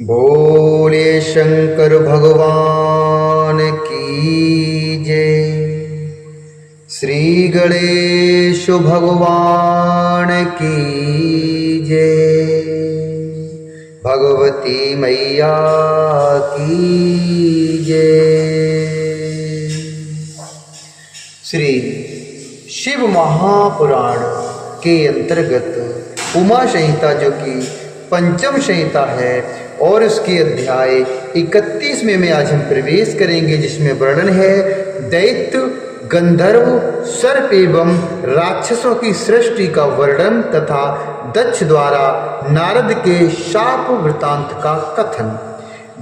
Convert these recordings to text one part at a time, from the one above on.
बोले शंकर भगवान की जय। श्री गणेश भगवान की जय। भगवती मैया की जय। श्री शिव महापुराण के अंतर्गत उमा संहिता जो कि पंचम संहिता है और उसके अध्याय 31 में आज हम प्रवेश करेंगे, जिसमें वर्णन है दैत्य, गंधर्व, सर्प एवं राक्षसों की सृष्टि का वर्णन तथा दक्ष द्वारा नारद के शाप वृतांत का कथन।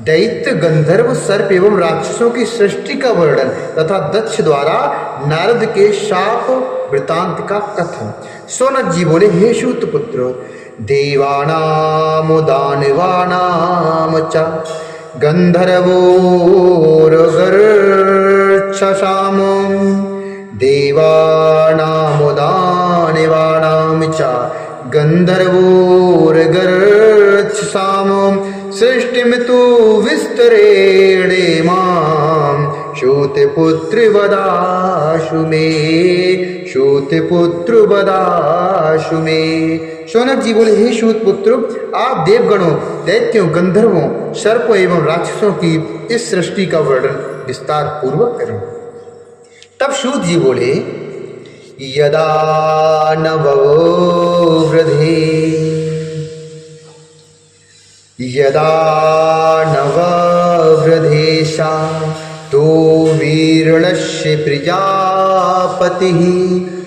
दैत्य, गंधर्व, सर्प एवं राक्षसों की सृष्टि का वर्णन तथा दक्ष द्वारा नारद के शाप वृतांत का कथन। सोनक जी बोले, हे सूत पुत्र, देवानां दानवानां च गंधर्वोरगर्क्षसाम। देवानां दानवानां च गंधर्वोरगर्क्षसाम। सृष्टिमितु विस्तरेणे मां शूतपुत्र वदाशु मे। शूतपुत्र वदाशु मे। शौनक जी बोले, हे शूत पुत्र, आप देवगणों, दैत्यों, गंधर्वों, सर्पों एवं राक्षसों की इस सृष्टि का वर्णन विस्तार पूर्वक करें। तब शूत जी बोले, यदा नवो वृधे, यदा नववृधेशा तो वीरणस्य प्रजापतिः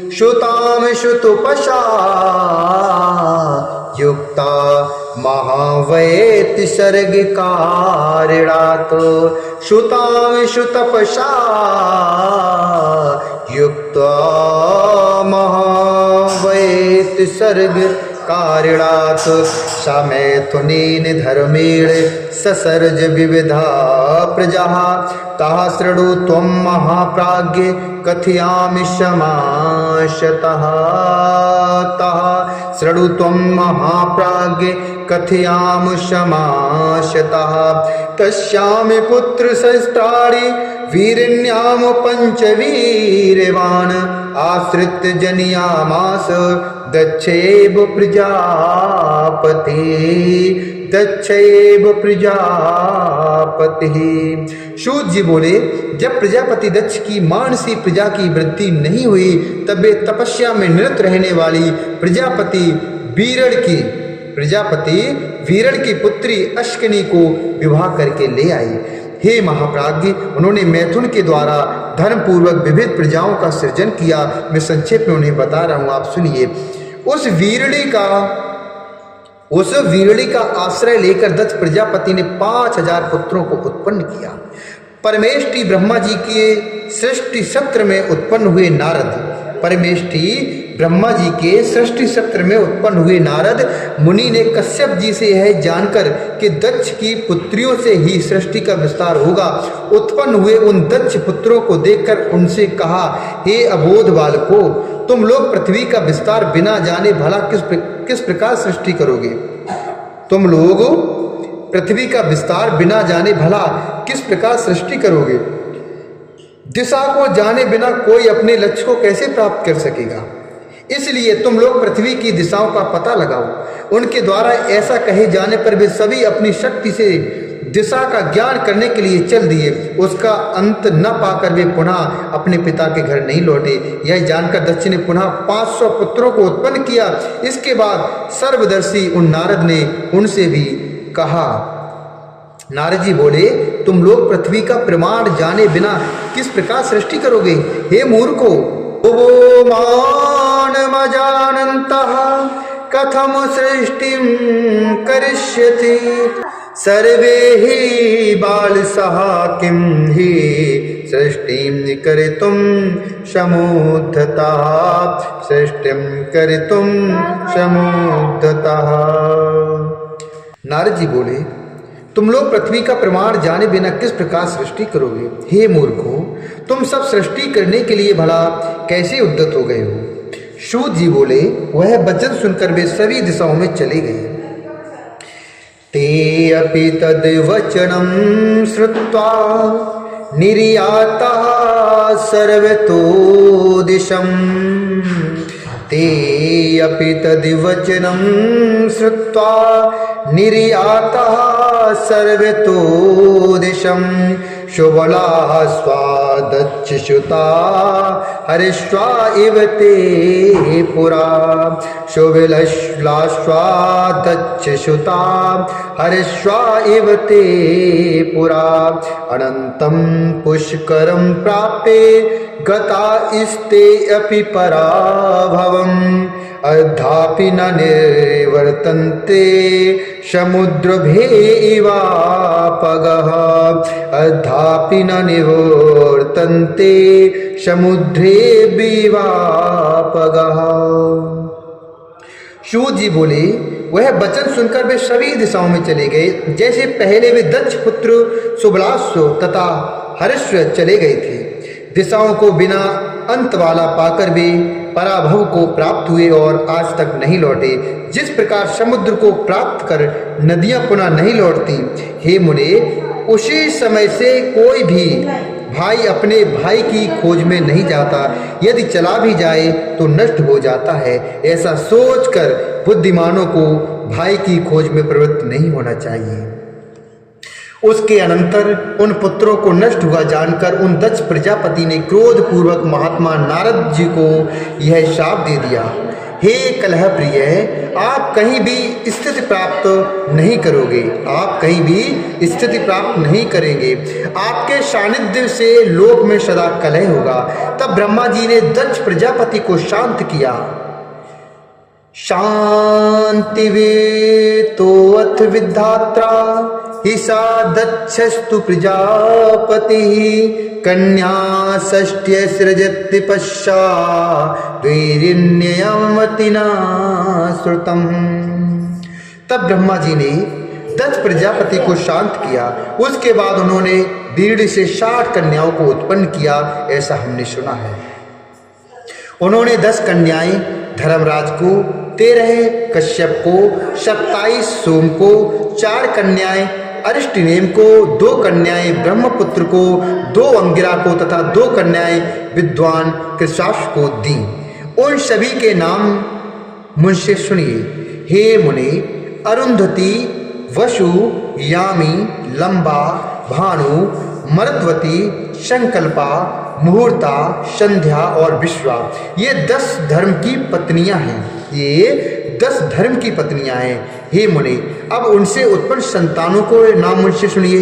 श्रुतां श्रुतोपशा युक्ता महावैति सर्गकारिणात्। श्रुतां श्रुतपशा युक्ता महावैति सर्गकारिणात्। समैथुनेन धर्मेण ससर्ज विविधा प्रजाः। ताः शृणु त्वं महाप्राज्ञ कथयामि समाशतः। ताः शृणु त्वं महाप्राज्ञ कथयामि समाशतः। तस्यामि पुत्र सहस्राणि वीरण्याम पंचवीरवान्। आश्रित्य जनियामास दक्षेव प्रजापति। दक्षेव प्रजापति। शूत जी बोले, जब प्रजापति दक्ष की मानसी प्रजा की वृद्धि नहीं हुई, तब वे तपस्या में निरत रहने वाली प्रजापति वीरण की पुत्री अश्विनी को विवाह करके ले आई। हे महाप्राज्ञ, उन्होंने मैथुन के द्वारा धर्म पूर्वक विविध प्रजाओं का सृजन किया। मैं संक्षेप में उन्हें बता रहा हूं, आप सुनिए। उस वीरणी का आश्रय लेकर दक्ष प्रजापति ने 5000 पुत्रों को उत्पन्न किया। परमेष्टि ब्रह्मा जी के सृष्टि सत्र में उत्पन्न हुए नारद मुनि ने कश्यप जी से यह जानकर कि दक्ष की पुत्रियों से ही सृष्टि का विस्तार होगा, उत्पन्न हुए उन दक्ष पुत्रों को देखकर उनसे कहा, हे अबोध बालकों, तुम लोग पृथ्वी का विस्तार बिना जाने भला किस प्रकार सृष्टि करोगे? तुम लोग पृथ्वी का विस्तार बिना जाने भला किस प्रकार सृष्टि करोगे? दिशा को जाने बिना कोई अपने लक्ष्य को कैसे प्राप्त कर सकेगा? इसलिए तुम लोग पृथ्वी की दिशाओं का पता लगाओ। उनके द्वारा ऐसा कहे जाने पर वे सभी अपनी शक्ति से दिशा का ज्ञान करने के लिए चल दिए। उसका अंत न पाकर वे पुनः अपने पिता के घर नहीं लौटे। यह जानकर दक्ष ने पुनः 500 पुत्रों को उत्पन्न किया। इसके बाद सर्वदर्शी उन नारद ने उनसे भी कहा। नारद जी बोले, तुम लोग पृथ्वी का प्रमाण जाने बिना किस प्रकार सृष्टि करोगे? हे मूर्खो, वो मानमजानन्तः कथम सृष्टिं करिष्यति। सर्वे हि बालसः किं हि सृष्टिं कर्तुं समुद्धताः। सृष्टिं कर्तुं समुद्धताः। नारद जी बोले, तुम लोग पृथ्वी का प्रमाण जाने बिना किस प्रकार सृष्टि करोगे? हे मूर्खों, तुम सब सृष्टि करने के लिए भला कैसे उद्यत हो गए हो? सूत जी बोले, वह वचन सुनकर वे सभी दिशाओं में चले गए। ते अपि तद्वचनं श्रुत्वा निर्यातः सर्वतो दिशम् ते अपि तद्वचनं श्रुत्वा निर्यातः सर्वतो दिशम् शुबला स्वादच्छ्रुता हरिष्वा इव ते पुरा शुबला स्वादच्छ्रुता हरिष्वा इव ते पुरा अनन्तं पुष्करं प्राप्ते गता इस्ते अपि पराभवम् अद्यापि न निर्वर्तन्ते समुद्रभेवापगः अद्यापि न निवर्तन्ते समुद्रे बेवापगः। सूत जी बोले, वह वचन सुनकर वे सभी दिशाओं में चले गए, जैसे पहले वे दक्ष पुत्र सुबलास्व तथा हर्ष चले गए थे। दिशाओं को बिना अंत वाला पाकर वे पराभव को प्राप्त हुए और आज तक नहीं लौटे। जिस प्रकार समुद्र को प्राप्त कर नदियां पुनः नहीं लौटती, हे मुने, उसी समय से कोई भी भाई अपने भाई की खोज में नहीं जाता। यदि चला भी जाए तो नष्ट हो जाता है। ऐसा सोचकर बुद्धिमानों को भाई की खोज में प्रवृत्त नहीं होना चाहिए। उसके अनंतर उन पुत्रों को नष्ट हुआ जानकर उन दक्ष प्रजापति ने क्रोध पूर्वक महात्मा नारद जी को यह शाप दे दिया, हे कलह प्रिय, आप कहीं भी स्थिति प्राप्त नहीं करोगे, आप कहीं भी स्थिति प्राप्त नहीं करेंगे। आपके सानिध्य से लोक में सदा कलह होगा। तब ब्रह्मा जी ने दक्ष प्रजापति को शांत किया। शांति वे तो अथ विधात्रा हिसा दक्षस्तु प्रजापति कन्या षष्ट्य सृजति पश्चा द्वैरिण्यमतिना श्रुतम्। तब ब्रह्मा जी ने दक्ष प्रजापति को शांत किया। उसके बाद उन्होंने वीर्य से 60 कन्याओं को उत्पन्न किया, ऐसा हमने सुना है। उन्होंने 10 कन्याएं धर्मराज को, 13 कश्यप को, 27 सोम को, 4 कन्याएं अरिष्टनेम को, 2 कन्याएं ब्रह्मपुत्र को, 2 अंगिरा को तथा 2 कन्याएं विद्वान कृशाश को दी। उन सभी के नाम मुझसे सुनिए। हे मुनि, अरुंधति, वसु, यामी, लंबा, भानु, मरुद्वती, संकल्पा, मुहूर्ता, संध्या और विश्वा, ये 10 धर्म की पत्नियां हैं। ये 10 धर्म की पत्नियां हैं। हे मुनि, अब उनसे उत्पन्न संतानों को नाम मुझसे सुनिए।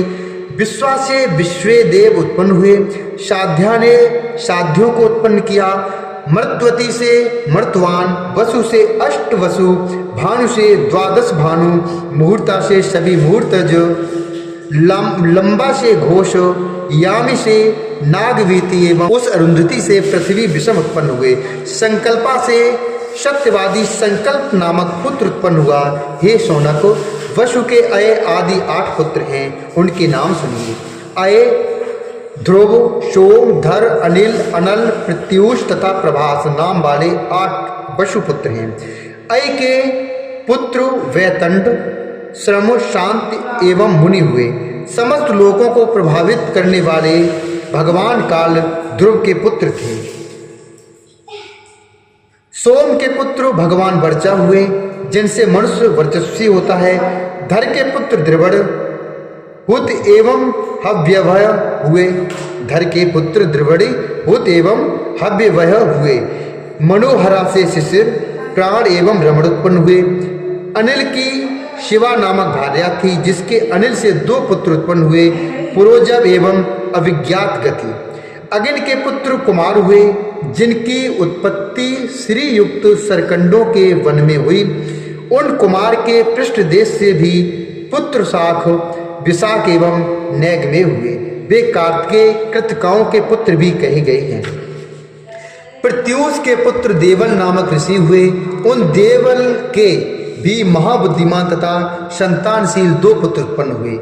विश्वा से विश्वे देव उत्पन्न हुए, साध्या ने साध्यों को उत्पन्न किया, मरुद्वती से मर्तवान, वसु से 8 वसु, भानु से 12 भानु, मुहूर्ता से सभी मुहूर्तज, लंबा से घोष, यामी से नागवीति एवं उस अरुंधति से पृथ्वी विषम उत्पन्न हुए। संकल्पा से सत्यवादी संकल्प नामक पुत्र उत्पन्न हुआ। हे शौनक, वसु के अय आदि 8 पुत्र हैं, उनके नाम सुनिए। अय, ध्रुव, सोम, धर, अनिल, अनल, प्रत्यूष तथा प्रभास नाम वाले 8 वसु पुत्र हैं। अय के पुत्र वैतंड, श्रम, शांति एवं मुनि हुए। समस्त लोगों को प्रभावित करने वाले भगवान काल ध्रुव के पुत्र थे। सोम के पुत्र भगवान वर्चा हुए, जिनसे मनुष्य वर्चस्वी होता है। धर के पुत्र द्रविड़, हुत एवं हव्यवय हुए। धर के पुत्र द्रविड़, हुत एवं हव्यवय हुए। मनोहरा से शिशिर, प्राण एवं रमण उत्पन्न हुए। अनिल की शिवा नामक भार्या थी, जिसके अनिल से 2 पुत्र उत्पन्न हुए, पुरोजव एवं अभिज्ञात गति। अग्नि के पुत्र कुमार हुए, जिनकी उत्पत्ति श्री युक्त सरकंडों के वन में हुई। उन कुमार के पृष्ठ देश से भी पुत्र शाख, विशाख एवं नैग में हुए। वे कार्तिकेय कृतकाओं के पुत्र भी कहे गए हैं। प्रत्यूष के पुत्र देवल नामक ऋषि हुए। उन देवल के भी महाबुद्धिमान तथा संतानशील 2 पुत्र उत्पन्न हुए।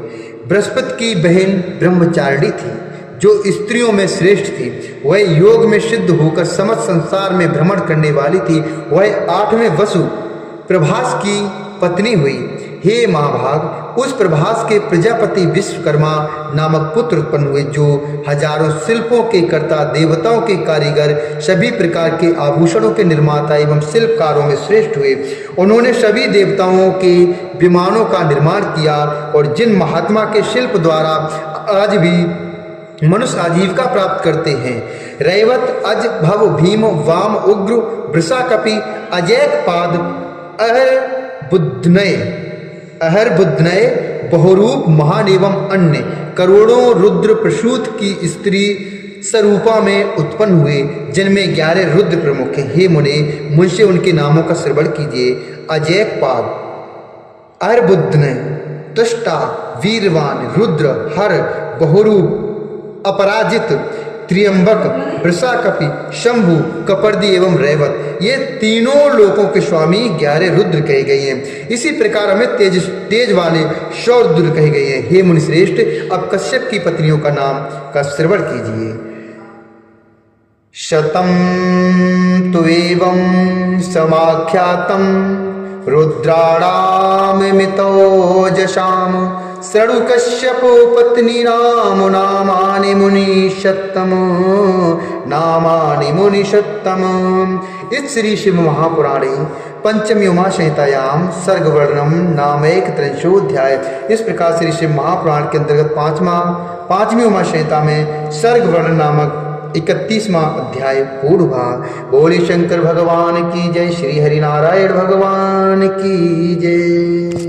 बृहस्पति की बहन ब्रह्मचारिणी थी, जो स्त्रियों में श्रेष्ठ थी। वह योग में सिद्ध होकर समस्त संसार में भ्रमण करने वाली थी। वह 8वें वसु प्रभास की पत्नी हुई। हे महाभाग, उस प्रभास के प्रजापति विश्वकर्मा नामक पुत्र उत्पन्न हुए, जो हजारों शिल्पों के कर्ता, देवताओं के कारीगर, सभी प्रकार के आभूषणों के निर्माता एवं शिल्पकारों में श्रेष्ठ हुए। उन्होंने सभी देवताओं के विमानों का निर्माण किया और जिन महात्मा के शिल्प द्वारा आज भी मनुष्य आजीविका प्राप्त करते हैं, रैवत, अज, भव, भीम, वाम, उग्र, वृषाकपि, अजैकपाद, अहरबुद्धनय, बहुरूप, महान एवं अन्य करोड़ों रुद्र प्रसूत की स्त्री स्वरूपा में उत्पन्न हुए, जिनमें 11 रुद्र प्रमुख हैं। हे मुने, मुझसे उनके नामों का श्रवण कीजिए। अजैकपाद, अहरबुद्धनय, तुष्टा, वीरवान, रुद्र, हर, बहुरूप, अपराजित, त्र्यंबक, वृषाकपि, शंभु, कपर्दी एवं रैवत, ये तीनों लोकों के स्वामी 11 रुद्र कहे गए हैं। इसी प्रकार हमें तेज वाले 100 रुद्र कहे गए हैं। हे मुनिश्रेष्ठ, अब कश्यप की पत्नियों का नाम का श्रवण कीजिए। शतम त्वेवं समाख्यातं रुद्राणाम मितोजसाम शृणु कश्यपो पत्नीनाम नामानि मुनिषत्तम, नामानि मुनिषत्तम। इस श्री शिव महापुराणे पंचमी उमा संहितायाम सर्गवर्णनम नामैक त्रिंशोध्याय। इस प्रकार श्री शिव महापुराण के अंतर्गत पांचवी उमा संहिता में सर्गवर्णन नामक 31वां अध्याय पूर्ण हुआ। बोले शंकर भगवान की जय, श्री हरि नारायण भगवान की जय।